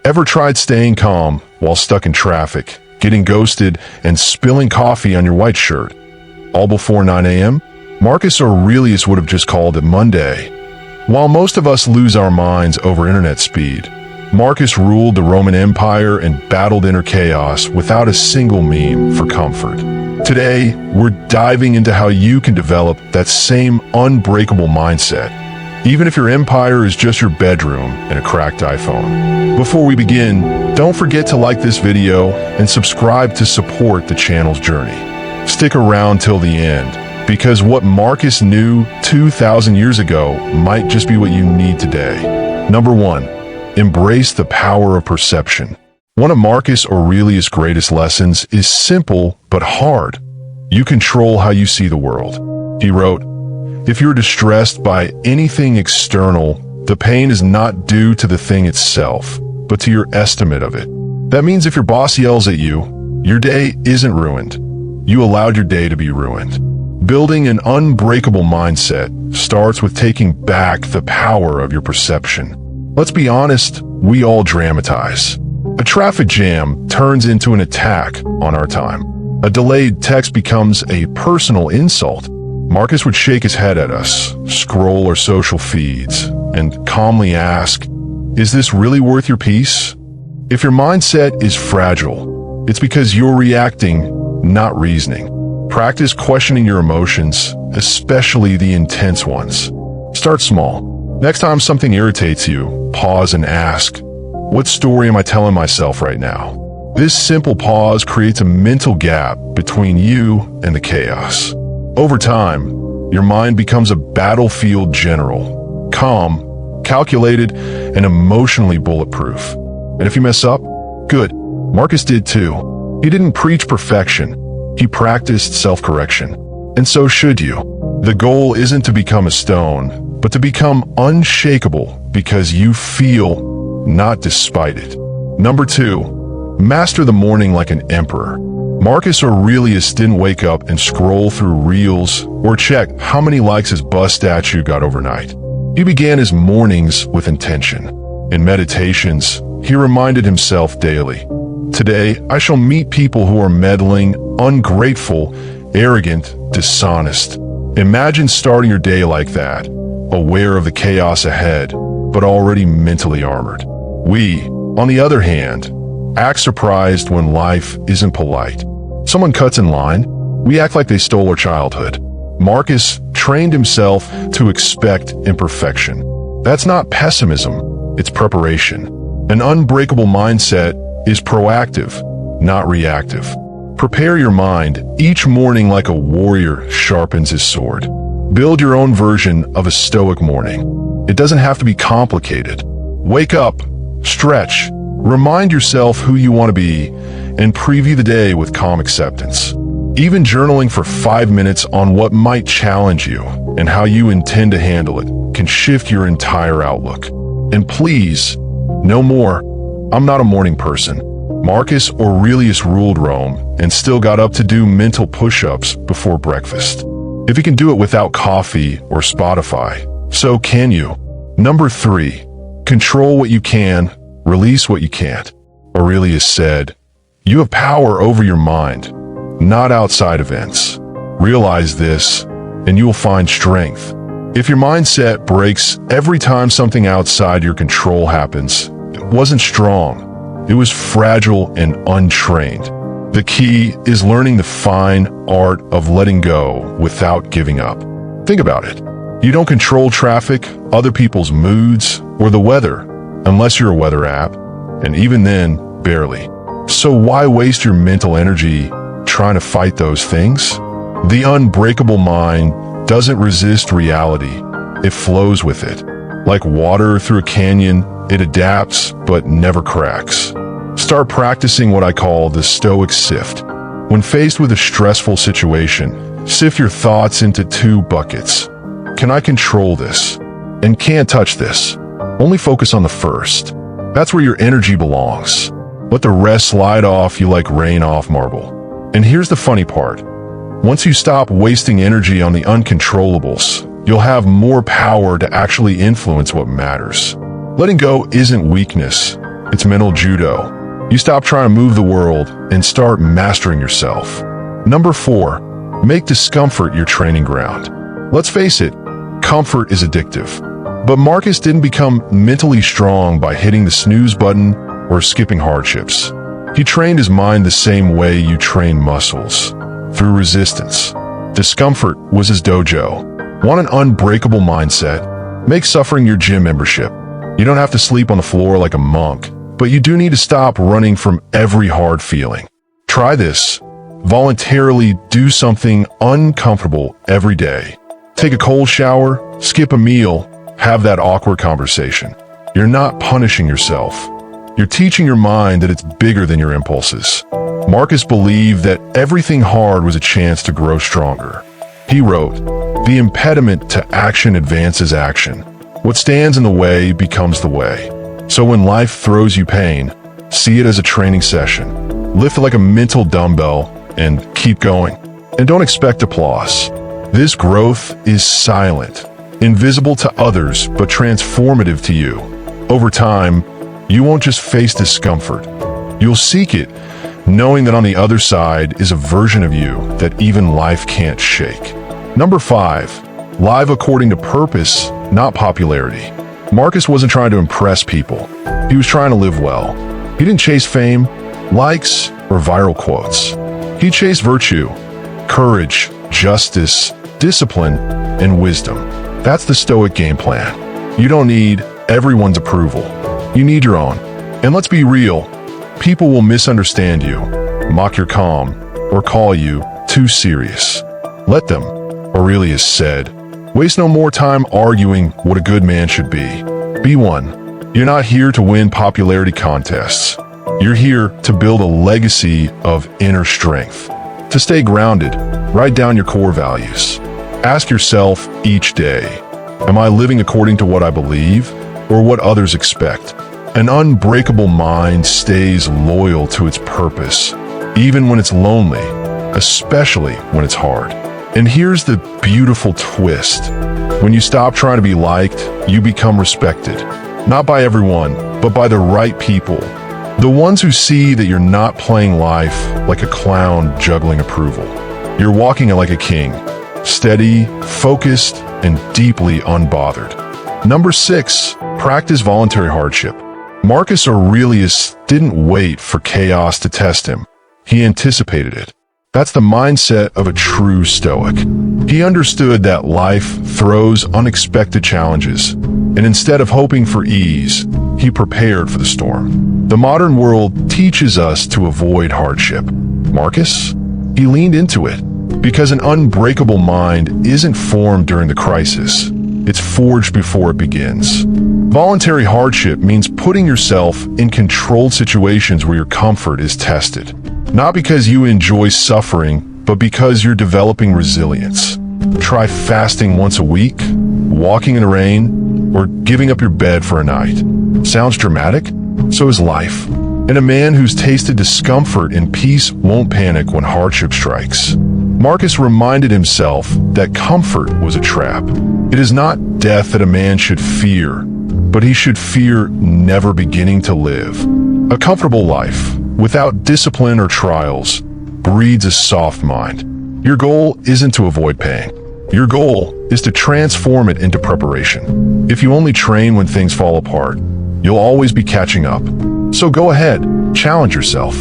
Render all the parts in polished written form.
Ever tried staying calm while stuck in traffic, getting ghosted, and spilling coffee on your white shirt? All before 9 a.m.? Marcus Aurelius would have just called it Monday. While most of us lose our minds over internet speed, Marcus ruled the Roman Empire and battled inner chaos without a single meme for comfort. Today, we're diving into how you can develop that same unbreakable mindset, even if your empire is just your bedroom and a cracked iPhone. Before we begin, don't forget to like this video and subscribe to support the channel's journey. Stick around till the end, because what Marcus knew 2,000 years ago might just be what you need today. Number 1, embrace the power of perception. One of Marcus Aurelius' greatest lessons is simple but hard. You control how you see the world. He wrote, "If you're distressed by anything external, the pain is not due to the thing itself, but to your estimate of it." That means if your boss yells at you, your day isn't ruined. You allowed your day to be ruined. Building an unbreakable mindset starts with taking back the power of your perception. Let's be honest, we all dramatize. A traffic jam turns into an attack on our time. A delayed text becomes a personal insult. Marcus would shake his head at us, scroll our social feeds, and calmly ask, "Is this really worth your peace?" If your mindset is fragile, it's because you're reacting, not reasoning. Practice questioning your emotions, especially the intense ones. Start small. Next time something irritates you, pause and ask, "What story am I telling myself right now?" This simple pause creates a mental gap between you and the chaos. Over time, your mind becomes a battlefield general, calm, calculated, and emotionally bulletproof. And if you mess up, good. Marcus did too. He didn't preach perfection. He practiced self-correction. And so should you. The goal isn't to become a stone, but to become unshakable because you feel, not despite it. Number 2, master the morning like an emperor. Marcus Aurelius didn't wake up and scroll through reels or check how many likes his bust statue got overnight. He began his mornings with intention. In Meditations, he reminded himself daily, "Today, I shall meet people who are meddling, ungrateful, arrogant, dishonest." Imagine starting your day like that, aware of the chaos ahead, but already mentally armored. We, on the other hand, act surprised when life isn't polite. Someone cuts in line, we act like they stole our childhood. Marcus trained himself to expect imperfection. That's not pessimism, it's preparation. An unbreakable mindset is proactive, not reactive. Prepare your mind each morning like a warrior sharpens his sword. Build your own version of a Stoic morning. It doesn't have to be complicated. Wake up, stretch, remind yourself who you want to be, and preview the day with calm acceptance. Even journaling for 5 minutes on what might challenge you and how you intend to handle it can shift your entire outlook. And please, no more, "I'm not a morning person." Marcus Aurelius ruled Rome and still got up to do mental push-ups before breakfast. If he can do it without coffee or Spotify, so can you. Number 3, control what you can, release what you can't. Aurelius said, "You have power over your mind, not outside events. Realize this, and you will find strength." If your mindset breaks every time something outside your control happens, it wasn't strong. It was fragile and untrained. The key is learning the fine art of letting go without giving up. Think about it. You don't control traffic, other people's moods, or the weather, unless you're a weather app, and even then, barely. So why waste your mental energy trying to fight those things? The unbreakable mind doesn't resist reality, it flows with it. Like water through a canyon, it adapts but never cracks. Start practicing what I call the Stoic sift. When faced with a stressful situation, sift your thoughts into 2 buckets. Can I control this? And can't touch this. Only focus on the first. That's where your energy belongs. Let the rest slide off you like rain off marble. And here's the funny part. Once you stop wasting energy on the uncontrollables, you'll have more power to actually influence what matters. Letting go isn't weakness, It's mental judo. You stop trying to move the world and start mastering yourself. Number 4, make discomfort your training ground. Let's face it, comfort is addictive. But Marcus didn't become mentally strong by hitting the snooze button or skipping hardships. He trained his mind the same way you train muscles, through resistance. Discomfort was his dojo. Want an unbreakable mindset? Make suffering your gym membership. You don't have to sleep on the floor like a monk, but you do need to stop running from every hard feeling. Try this. Voluntarily do something uncomfortable every day. Take a cold shower, skip a meal, have that awkward conversation. You're not punishing yourself. You're teaching your mind that it's bigger than your impulses. Marcus believed that everything hard was a chance to grow stronger. He wrote, "The impediment to action advances action. What stands in the way becomes the way." So when life throws you pain, see it as a training session. Lift it like a mental dumbbell and keep going. And don't expect applause. This growth is silent, invisible to others, but transformative to you. Over time, you won't just face discomfort. You'll seek it, knowing that on the other side is a version of you that even life can't shake. Number 5, live according to purpose, not popularity. Marcus wasn't trying to impress people. He was trying to live well. He didn't chase fame, likes, or viral quotes. He chased virtue, courage, justice, discipline, and wisdom. That's the Stoic game plan. You don't need everyone's approval. You need your own. And let's be real, people will misunderstand you, mock your calm, or call you too serious. Let them, Aurelius said. Waste no more time arguing what a good man should be. Be one. You're not here to win popularity contests. You're here to build a legacy of inner strength. To stay grounded, write down your core values. Ask yourself each day, am I living according to what I believe or what others expect? An unbreakable mind stays loyal to its purpose, even when it's lonely, especially when it's hard. And here's the beautiful twist. When you stop trying to be liked, you become respected. Not by everyone, but by the right people. The ones who see that you're not playing life like a clown juggling approval. You're walking it like a king, steady, focused, and deeply unbothered. Number 6, practice voluntary hardship. Marcus Aurelius didn't wait for chaos to test him. He anticipated it. That's the mindset of a true Stoic. He understood that life throws unexpected challenges, and instead of hoping for ease, he prepared for the storm. The modern world teaches us to avoid hardship. Marcus? He leaned into it, because an unbreakable mind isn't formed during the crisis. It's forged before it begins. Voluntary hardship means putting yourself in controlled situations where your comfort is tested. Not because you enjoy suffering, but because you're developing resilience. Try fasting once a week, walking in the rain, or giving up your bed for a night. Sounds dramatic? So is life. And a man who's tasted discomfort and peace won't panic when hardship strikes. Marcus reminded himself that comfort was a trap. It is not death that a man should fear, but he should fear never beginning to live. A comfortable life, without discipline or trials, breeds a soft mind. Your goal isn't to avoid pain. Your goal is to transform it into preparation. If you only train when things fall apart, you'll always be catching up. So go ahead, challenge yourself.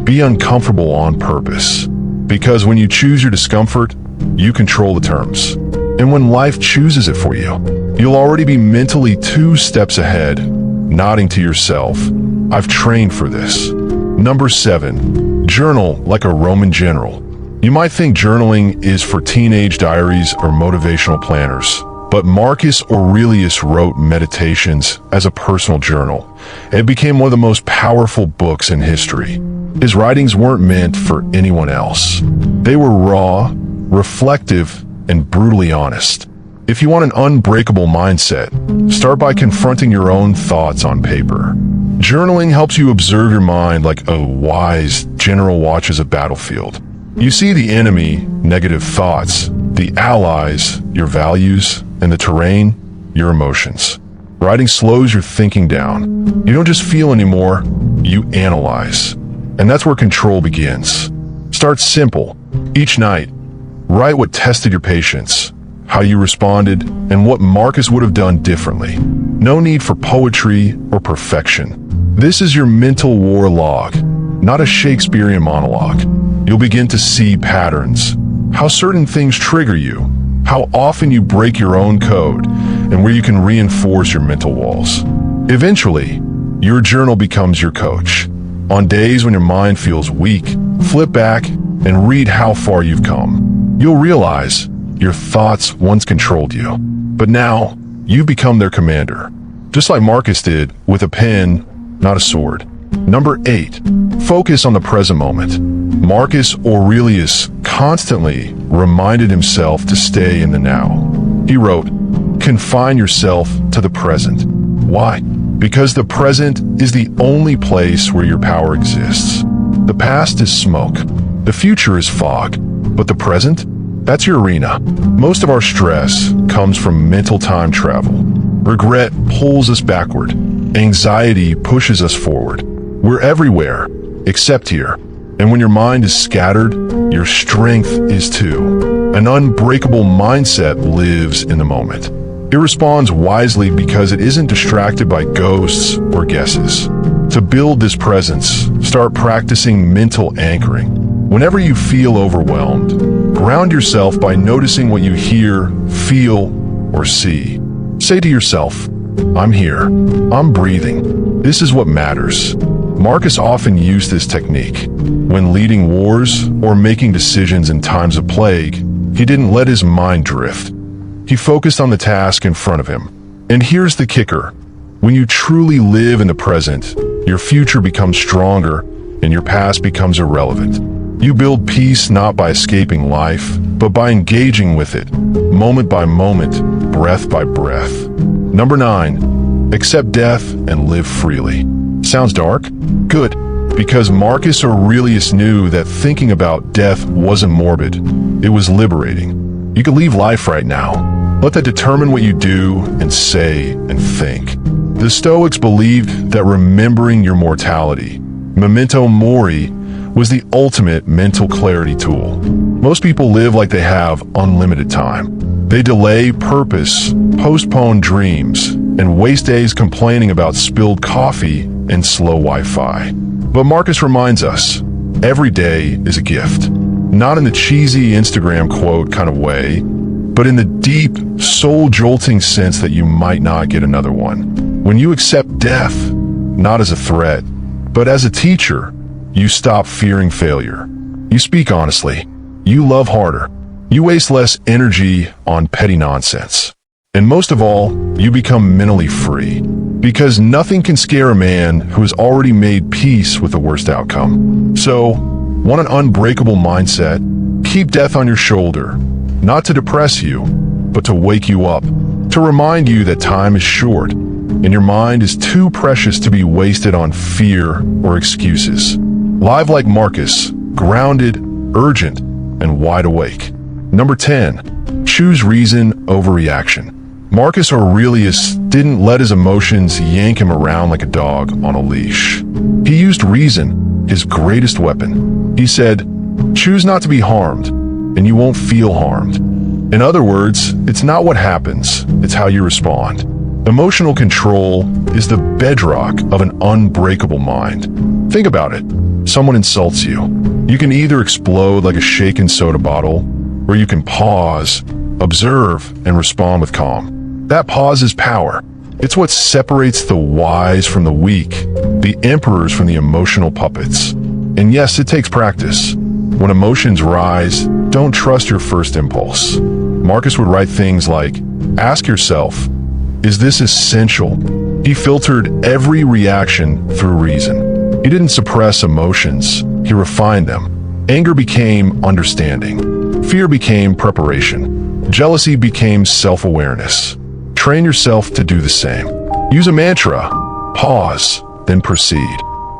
Be uncomfortable on purpose. Because when you choose your discomfort, you control the terms. And when life chooses it for you, you'll already be mentally 2 steps ahead, nodding to yourself, I've trained for this. Number 7, journal like a Roman general. You might think journaling is for teenage diaries or motivational planners, but Marcus Aurelius wrote Meditations as a personal journal. It became one of the most powerful books in history. His writings weren't meant for anyone else. They were raw, reflective, and brutally honest. If you want an unbreakable mindset, start by confronting your own thoughts on paper. Journaling helps you observe your mind like a wise general watches a battlefield. You see the enemy, negative thoughts, the allies, your values, and the terrain, your emotions. Writing slows your thinking down. You don't just feel anymore, you analyze. And that's where control begins. Start simple. Each night, write what tested your patience, how you responded, and what Marcus would have done differently. No need for poetry or perfection. This is your mental war log, not a Shakespearean monologue. You'll begin to see patterns, how certain things trigger you, how often you break your own code, and where you can reinforce your mental walls. Eventually, your journal becomes your coach. On days when your mind feels weak, flip back and read how far you've come. You'll realize your thoughts once controlled you, but now you become their commander, just like Marcus did with a pen, not a sword. Number 8, focus on the present moment. Marcus Aurelius constantly reminded himself to stay in the now. He wrote, "Confine yourself to the present." Why? Because the present is the only place where your power exists. The past is smoke. The future is fog. But the present? That's your arena. Most of our stress comes from mental time travel. Regret pulls us backward. Anxiety pushes us forward. We're everywhere, except here. And when your mind is scattered, your strength is too. An unbreakable mindset lives in the moment. It responds wisely because it isn't distracted by ghosts or guesses. To build this presence, start practicing mental anchoring. Whenever you feel overwhelmed, ground yourself by noticing what you hear, feel, or see. Say to yourself, "I'm here. I'm breathing. This is what matters." Marcus often used this technique. When leading wars or making decisions in times of plague, he didn't let his mind drift. He focused on the task in front of him. And here's the kicker. When you truly live in the present, your future becomes stronger and your past becomes irrelevant. You build peace not by escaping life, but by engaging with it, moment by moment, breath by breath. Number 9, accept death and live freely. Sounds dark? Good, because Marcus Aurelius knew that thinking about death wasn't morbid. It was liberating. You can leave life right now. Let that determine what you do and say and think. The Stoics believed that remembering your mortality, memento mori, was the ultimate mental clarity tool. Most people live like they have unlimited time. They delay purpose, postpone dreams, and waste days complaining about spilled coffee and slow Wi-Fi. But Marcus reminds us, every day is a gift. Not in the cheesy Instagram quote kind of way, but in the deep, soul-jolting sense that you might not get another one. When you accept death, not as a threat, but as a teacher, you stop fearing failure. You speak honestly. You love harder. You waste less energy on petty nonsense. And most of all, you become mentally free. Because nothing can scare a man who has already made peace with the worst outcome. So, want an unbreakable mindset? Keep death on your shoulder. Not to depress you, but to wake you up. To remind you that time is short, and your mind is too precious to be wasted on fear or excuses. Live like Marcus, grounded, urgent, and wide awake. Number 10, choose reason over reaction. Marcus Aurelius didn't let his emotions yank him around like a dog on a leash. He used reason, his greatest weapon. He said, "Choose not to be harmed, and you won't feel harmed." In other words, it's not what happens, it's how you respond. Emotional control is the bedrock of an unbreakable mind. Think about it. Someone insults you. You can either explode like a shaken soda bottle, or you can pause, observe, and respond with calm. That pause is power. It's what separates the wise from the weak, the emperors from the emotional puppets. And yes, it takes practice. When emotions rise, don't trust your first impulse. Marcus would write things like, ask yourself, is this essential? He filtered every reaction through reason. He didn't suppress emotions, he refined them. Anger became understanding. Fear became preparation. Jealousy became self-awareness. Train yourself to do the same. Use a mantra. Pause, then proceed.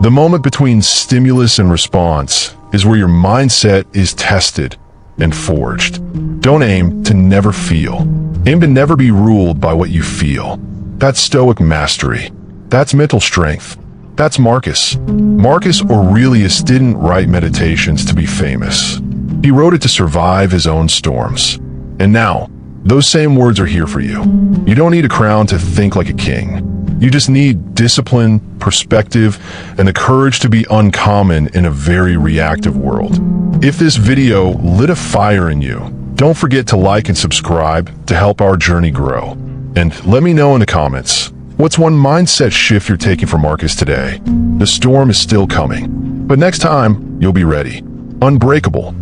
The moment between stimulus and response is where your mindset is tested and forged. Don't aim to never feel. Aim to never be ruled by what you feel. That's Stoic mastery. That's mental strength. That's Marcus. Marcus Aurelius didn't write Meditations to be famous. He wrote it to survive his own storms. And now, those same words are here for you. You don't need a crown to think like a king. You just need discipline, perspective, and the courage to be uncommon in a very reactive world. If this video lit a fire in you, don't forget to like and subscribe to help our journey grow. And let me know in the comments, what's one mindset shift you're taking from Marcus today? The storm is still coming, but next time, you'll be ready. Unbreakable.